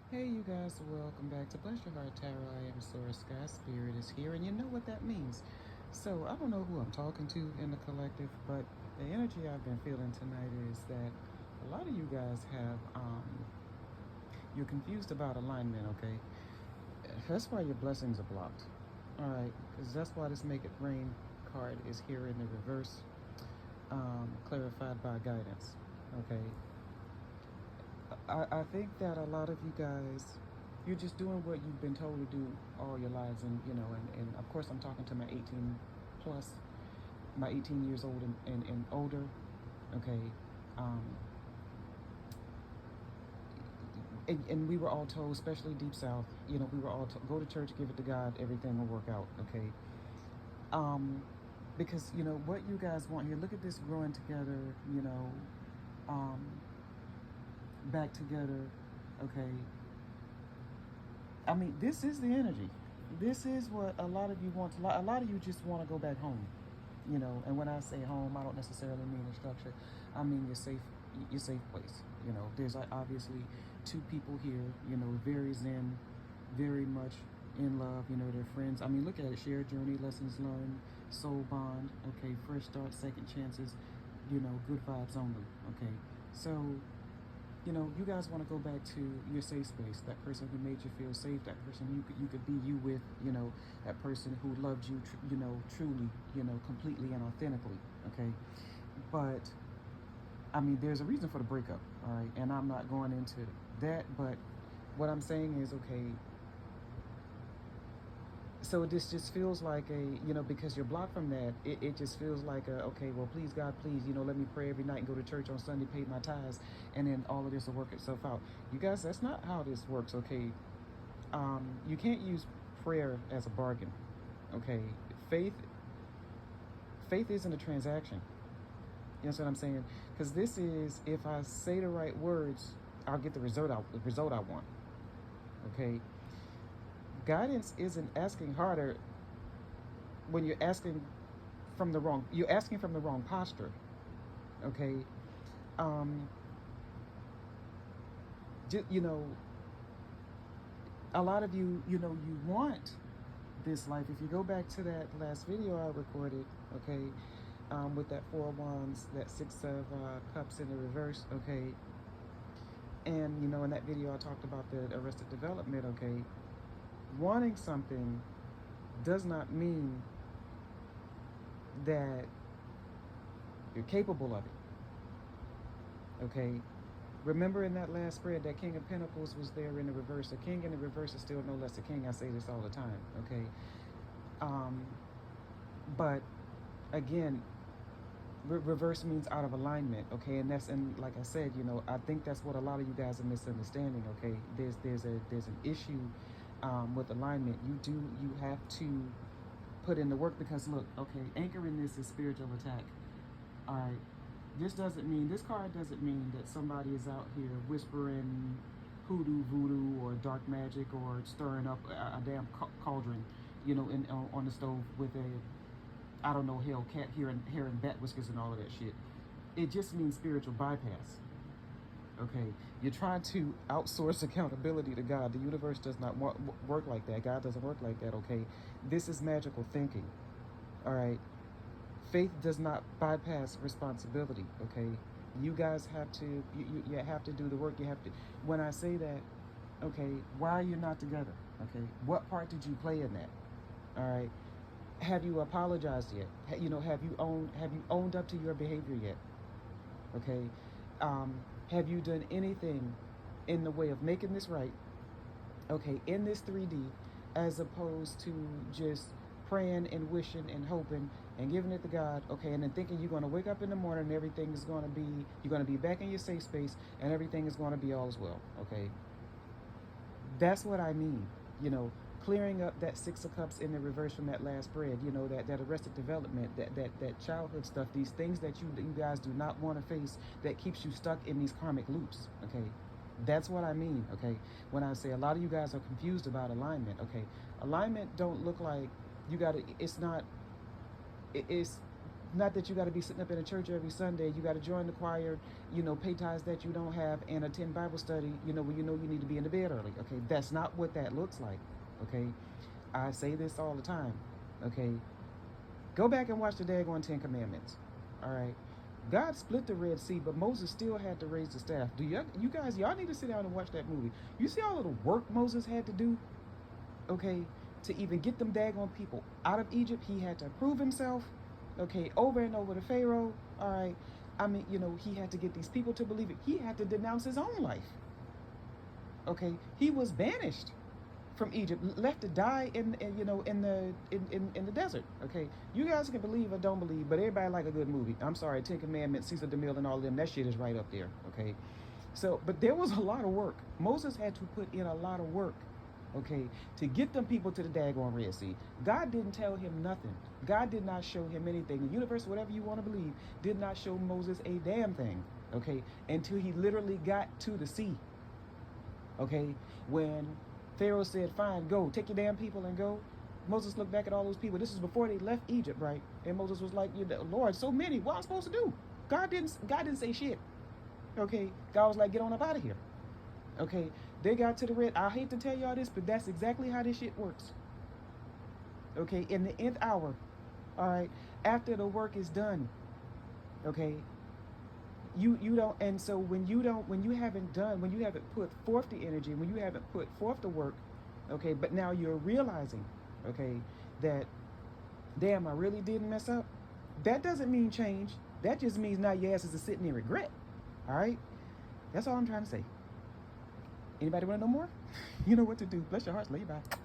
Hey you guys, welcome back to Bless Your Heart Tarot. I am Source Sky, Spirit is here, and you know what that means. So I don't know who I'm talking to in the collective, but the energy I've been feeling tonight is that a lot of you guys you're confused about alignment, okay? That's why your blessings are blocked, all right? Because that's why this Make It Rain card is here in the reverse, clarified by guidance, okay? I think that a lot of you guys, you're just doing what you've been told to do all your lives. And of course, I'm talking to my 18 plus, my 18 years old and older, okay? Um, and we were all told, especially Deep South, we were all told, go to church, give it to God, everything will work out, okay? Um, because, what you guys want here, look at this growing together, um, back together, okay? I mean, this is the energy. This is what a lot of you want to. A lot of you just want to go back home, And when I say home, I don't necessarily mean a structure. I mean your safe place. There's obviously two people here. Very zen, very much in love. They're friends. I mean, look at it: shared journey, lessons learned, soul bond. Okay, fresh start, second chances. Good vibes only. Okay, so you guys want to go back to your safe space, that person who made you feel safe, that person you could be you with, that person who loved you, truly, completely and authentically, okay? But I mean, there's a reason for the breakup, all right? And I'm not going into that, but what I'm saying is, okay, so this just feels like because you're blocked from that, it just feels like okay, well, please God, please, let me pray every night and go to church on Sunday, pay my tithes, and then all of this will work itself out. You guys, that's not how this works, okay? You can't use prayer as a bargain, okay? Faith isn't a transaction. You know what I'm saying? Because this is, if I say the right words, I'll get the result I want, okay? Guidance isn't asking harder when you're asking from the wrong posture, okay? um just, a lot of you, you want this life. If you go back to that last video I recorded, okay, with that four of wands, that six of cups in the reverse, okay, and in that video I talked about the arrested development, okay. Wanting something does not mean that you're capable of it, okay. Remember in that last spread, that King of Pentacles was there in the reverse. The King in the reverse is still no less a king. I say this all the time, okay? Um, but again, reverse means out of alignment, okay? And like I said, I think that's what a lot of you guys are misunderstanding, okay? There's an issue with alignment. You have to put in the work, because look, okay, anchoring this is spiritual attack. All right. This card doesn't mean that somebody is out here whispering hoodoo, voodoo, or dark magic, or stirring up a damn cauldron, on the stove with a, I don't know, hell, cat hair and bat whiskers and all of that shit. It just means spiritual bypass. Okay, you're trying to outsource accountability to God. The universe does not work like that. God doesn't work like that. Okay, this is magical thinking. All right, faith does not bypass responsibility. Okay, you guys have to, you have to do the work. You have to. When I say that, okay, why are you not together? Okay, what part did you play in that? All right, have you apologized yet? Have you owned up to your behavior yet? Okay, have you done anything in the way of making this right, okay, in this 3D, as opposed to just praying and wishing and hoping and giving it to God, okay, and then thinking you're going to wake up in the morning and everything is going to be, you're going to be back in your safe space and everything is going to be all as well, okay? That's what I mean, clearing up that six of cups in the reverse from that last spread, that arrested development, that childhood stuff, these things that you guys do not want to face, that keeps you stuck in these karmic loops, okay? That's what I mean, okay? When I say a lot of you guys are confused about alignment, okay? Alignment don't look like you got to, it's not, it's Not that you got to be sitting up in a church every Sunday. You got to join the choir, pay tithes that you don't have, and attend Bible study, when you need to be in the bed early. Okay, that's not what that looks like. Okay, I say this all the time. Okay, go back and watch the daggone 10 Commandments. All right, God split the Red Sea, but Moses still had to raise the staff. You guys, y'all need to sit down and watch that movie. You see all of the work Moses had to do, okay, to even get them daggone people out of Egypt. He had to prove himself, okay, over and over to Pharaoh. All right, I mean, he had to get these people to believe it. He had to denounce his own life. Okay, he was banished from Egypt, left to die in the desert. Okay, you guys can believe or don't believe, but everybody like a good movie. I'm sorry, 10 Commandments, Caesar DeMille, and all of them. That shit is right up there. Okay, so but there was a lot of work. Moses had to put in a lot of work. Okay, to get them people to the daggone Red Sea. God didn't tell him nothing. God did not show him anything. The universe, whatever you want to believe, did not show Moses a damn thing. Okay, until he literally got to the sea. Okay, when Pharaoh said, fine, go, take your damn people and go. Moses looked back at all those people. This is before they left Egypt, right? And Moses was like, Lord, so many, what am I supposed to do? God didn't say shit. Okay, God was like, get on up out of here. Okay, they got to the red. I hate to tell y'all this, but that's exactly how this shit works. Okay, in the nth hour, all right, after the work is done, okay, you don't, and so when you haven't put forth the energy, when you haven't put forth the work, okay, but now you're realizing, okay, that, damn, I really didn't mess up. That doesn't mean change. That just means now your ass is sitting in regret. All right, that's all I'm trying to say. Anybody want to know more? You know what to do. Bless your hearts. Lay you back.